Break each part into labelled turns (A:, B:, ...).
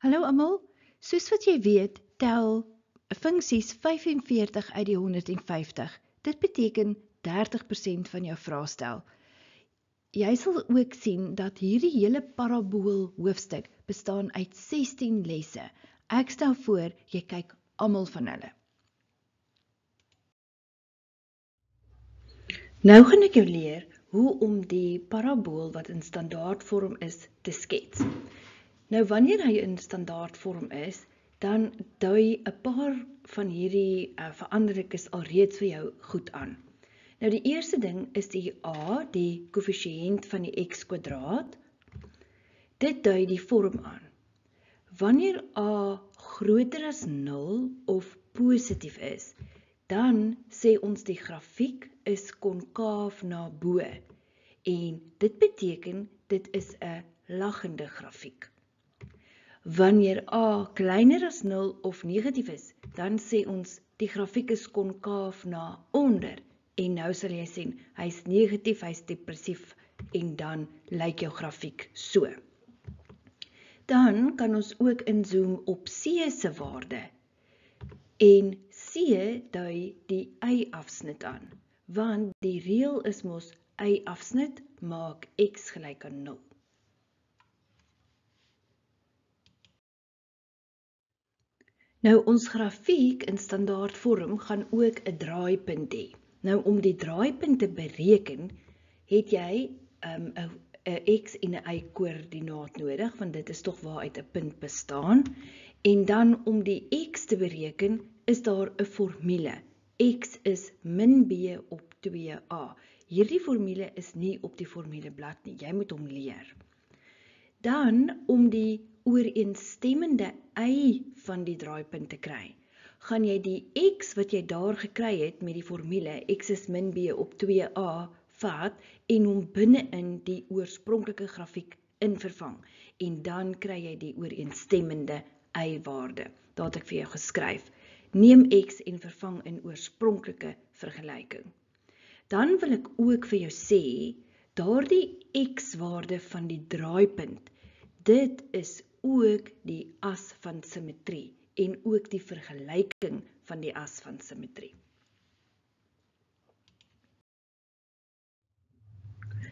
A: Hallo almal, soos wat jy weet, tel funksies 45 uit die 150. Dit beteken 30% van jou vraestel. Jy sal ook sien dat hierdie hele parabool hoofstuk bestaan uit 16 lesse. Ek stel voor, jy kyk almal van hulle. Nou gaan ek jou leer hoe om die parabool wat in standaardvorm is te skets. Nou wanneer hy in standaardvorm is, dan dui 'n paar van hierdie veranderlikes alreeds vir jou goed aan. Nou die eerste ding is die a, die koëffisiënt van die x². Dit dui die vorm aan. Wanneer a groter as 0 of positief is, dan sê ons die grafiek is konkaaf na bo en dit beteken dit is 'n laggende grafiek. Wanneer a kleiner as 0 of negatief is, dan sê ons die grafiek is konkaaf na onder en nou sal jy sien, hy's negatief, hy's depressief en dan lyk jou grafiek so. Dan kan ons ook inzoom op C se waarde en C dui die y-afsnit aan, want die reël is mos y-afsnit maak x gelyk aan 0. Nou ons grafiek in standaardvorm gaan ook 'n draaipunt hê. Nou om die draaipunt te bereken, het jy 'n x en 'n y-koördinaat nodig, want dit is tog waaruit 'n punt bestaan. En dan om die x te bereken, is daar 'n formule. X is min b op 2a. Hierdie formule is nie op die formuleblad nie, jy moet hom leer. Dan om die ooreenstemmende y van die draaipunt te kry, gaan jy die x wat jy daar gekry het met die formule x is min b op 2a vat en hom binne-in die oorspronklike grafiek invervang en dan kry jy die ooreenstemmende y-waarde. Daar het ek vir jou geskryf. Neem x en vervang in oorspronklike vergelyking. Dan wil ek ook vir jou sê, daardie x-waarde van die draaipunt, dit is ook die as van simmetrie en ook die vergelyking van die as van simmetrie.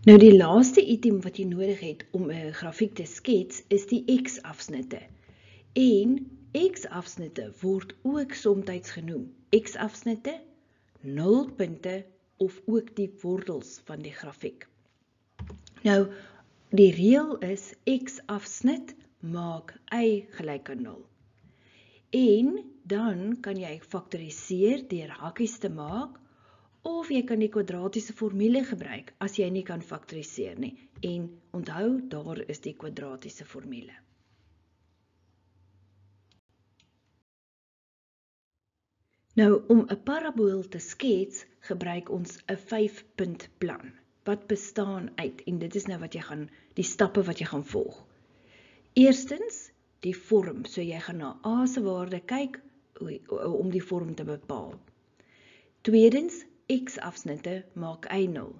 A: Nou die laaste item wat jy nodig het om 'n grafiek te skets is die x-afsnitte. En x-afsnitte word ook soms genoem x-afsnitte, nulpunte of ook die wortels van die grafiek. Nou die reël is x-afsnit maak y gelyk aan 0. En dan kan jy faktoriseer deur hakkies te maak, of jy kan die kwadratiese formule gebruik as jy nie kan faktoriseer nie. En onthou, daar is die kwadratiese formule. Nou, om 'n parabool te skets, gebruik ons 'n 5-punt plan. Wat bestaan uit, en dit is nou wat jy gaan, die stappe wat jy gaan volg. Eerstens, die vorm, so jy gaan na a se waarde kyk, om die vorm te bepaal. Tweedens, x-afsnitte maak y0.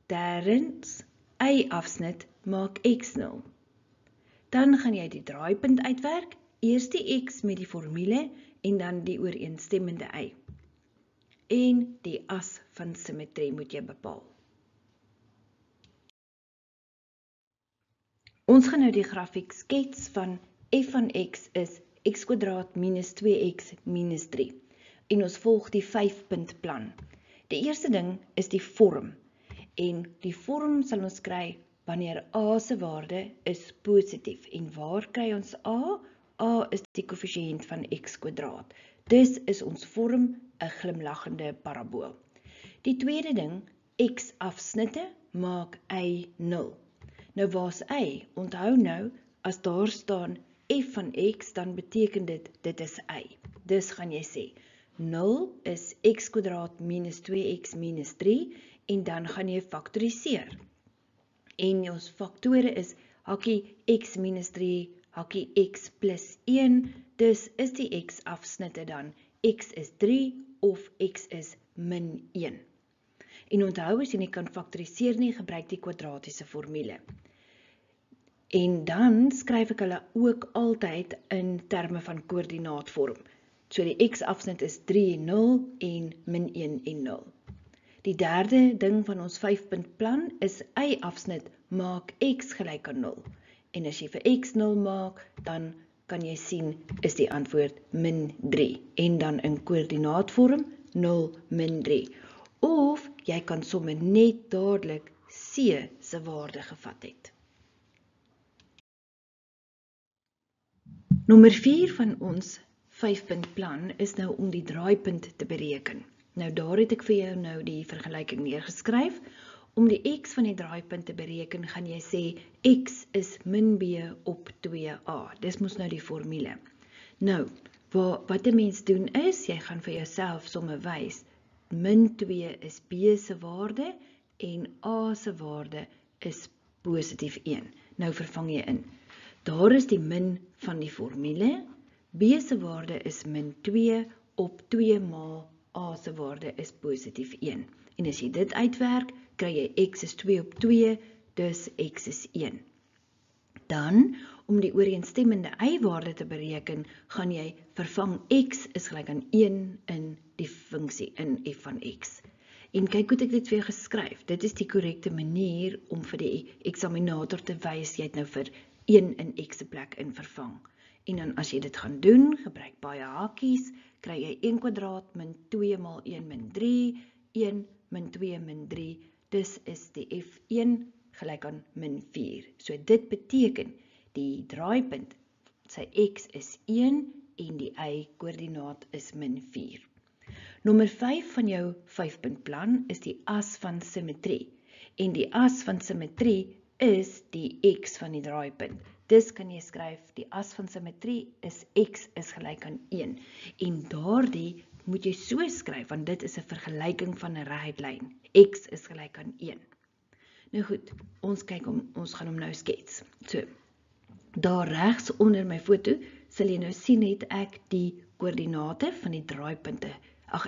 A: Derdens, y-afsnit maak x0. Dan gaan jy die draaipunt uitwerk, eers die x met die formule, en dan die ooreenstemmende y. En die as van simmetrie moet jy bepaal. Ons gaan nou die grafiek skets van f van x is x² minus 2x minus 3. En ons volg die 5-punt plan. Die eerste ding is die vorm. En die vorm sal ons kry wanneer a se waarde is positief. En waar kry ons a? A is die koëffisiënt van x². Dus is ons vorm 'n glimlaggende parabool. Die tweede ding, x-afsnitte maak y0. Nou waar's y? Onthou nou, as daar staan f van x, dan beteken dit is y. Dus gaan jy sê, 0 is x² minus 2x minus 3, en dan gaan jy faktoriseer. En ons faktore is hakkie x minus 3, hakkie x plus 1, dus is die x-afsnitte dan x is 3 of x is min 1. En onthou, as jy nie kan faktoriseer nie, gebruik die kwadratiese formule. En dan skryf ek hulle ook altyd in terme van koördinaatvorm. So die x-afsnit is 3 en 0 en min 1 en 0. Die derde ding van ons 5-punt plan is y-afsnit maak x gelyk aan 0. En as jy vir x 0 maak, dan kan jy sien is die antwoord min 3. En dan in koördinaatvorm 0 min 3. Of jy kan sommer net dadelik c se waarde gevat het. Nommer 4 van ons 5-punt plan is nou om die draaipunt te bereken. Nou daar het ek vir jou nou die vergelyking neergeskryf. Om die x van die draaipunt te bereken, gaan jy sê x is min b op 2a. Dis mos nou die formule. Nou, wat 'n mens doen is, jy gaan vir jouself sommer wys, min 2 is b se waarde en a se waarde is positief 1. Nou vervang jy in. Daar is die min van die formule. B se waarde is min 2 op 2 maal A se waarde is positief 1. En as jy dit uitwerk, kry jy x is 2 op 2, dus x is 1. Dan, om die ooreenstemmende y-waarde te bereken, gaan jy vervang x is gelyk aan 1 in die funksie in f van x. En kyk hoe ek dit vir jou geskryf. Dit is die korrekte manier om vir die eksaminator te wys, jy het nou vir 1 in x se plek in vervang. En dan as jy dit gaan doen, gebruik baie hakies, kry jy 1 kwadraat min 2 maal 1 min 3, 1 min 2 min 3, dus is die f1 gelyk aan min 4. So dit beteken, die draaipunt, sy x is 1 en die y-koördinaat is min 4. Nommer 5 van jou 5-punt plan is die as van simmetrie. En die as van simmetrie is die x van die draaipunt. Dus kan jy skryf, die as van simmetrie is x is gelyk aan 1. En daardie moet jy so skryf, want dit is 'n vergelyking van 'n reguit lyn. X is gelyk aan 1. Nou goed, ons gaan hom nou skets. So, daar regs onder my foto, sal jy nou sien het ek die koördinate van die draaipunte.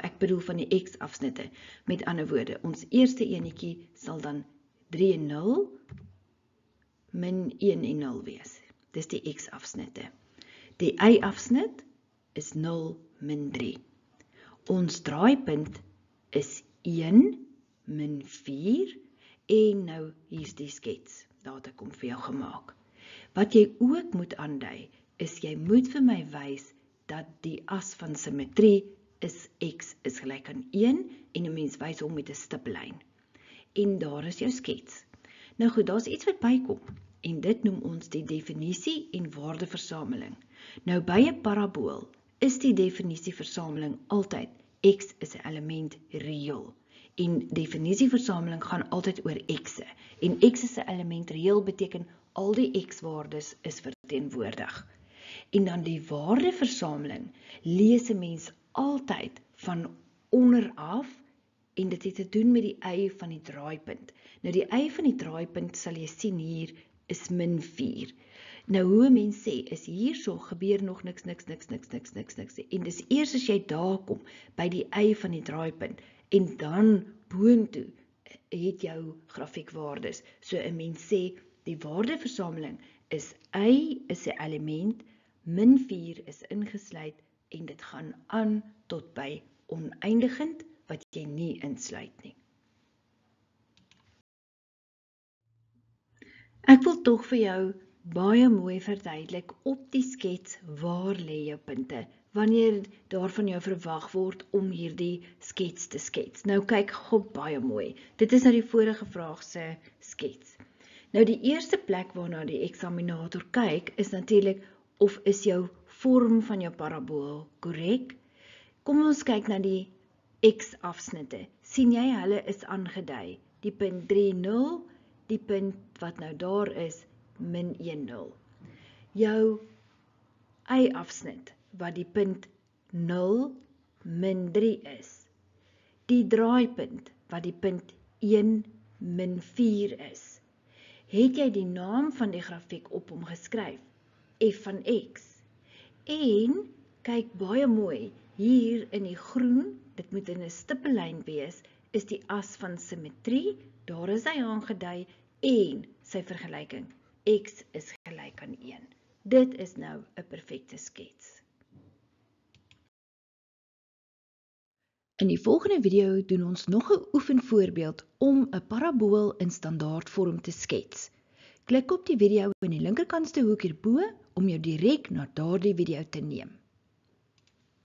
A: Ek bedoel van die x-afsnitte. Met ander woorde, ons eerste enetjie sal dan 3 en 0, min 1 en 0 wees. Dis die x-afsnitte. Die y-afsnit is 0 min 3. Ons draaipunt is 1 min 4 en nou hier is die skets. Daar het ek hom vir jou gemaak. Wat jy ook moet aandui is jy moet vir my wys dat die as van simmetrie is x is gelyk aan 1 en 'n mens wys hom met 'n stiplyn. En daar is jou skets. Nou goed, daar's iets wat bykom. En dit noem ons die definisie en waardeversameling. Nou by 'n parabool is die definisieversameling altyd x is 'n element reël. En definisieversameling gaan altyd oor x'e. En x is 'n element reël beteken al die x-waardes is verteenwoordig. En dan die waardeversameling lees 'n mens altyd van onderaf en dit het te doen met die y van die draaipunt. Nou die y van die draaipunt sal jy sien hier is min 4. Nou hoe 'n mens sê, is hierso gebeur nog niks. En dis eers as jy daar kom, by die y van die draaipunt, en dan boontoe het jou grafiekwaardes. So 'n mens sê, die waardeversameling is y is 'n element, min 4 is ingesluit, en dit gaan aan tot by oneindigend, wat jy nie insluit nie. Ek wil tog vir jou baie mooi verduidelik op die skets waar lê jou punte, wanneer daar van jou verwag word om hierdie skets te skets. Nou kyk gou baie mooi. Dit is nou die vorige vraag se skets. Nou die eerste plek waarna die eksaminator kyk, is natuurlik of is jou vorm van jou parabool korrek. Kom ons kyk na die x-afsnitte. Sien jy, hulle is aangedui. Die punt 3, 0, die punt wat nou daar is, min 1, 0. Jou y-afsnit, wat die punt 0, min 3 is. Die draaipunt, wat die punt 1, min 4 is. Het jy die naam van die grafiek op hom geskryf? F van x. En, kyk baie mooi, hier in die groen, dit moet in 'n stippellyn wees, is die as van simmetrie, daar is hy aangedui, en sy vergelyking. x is gelyk aan 1. Dit is nou 'n perfekte skets. In die volgende video doen ons nog 'n oefenvoorbeeld om 'n parabool in standaardvorm te skets. Klik op die video in die linkerkantste hoek hierbo om jou direk na daardie video te neem.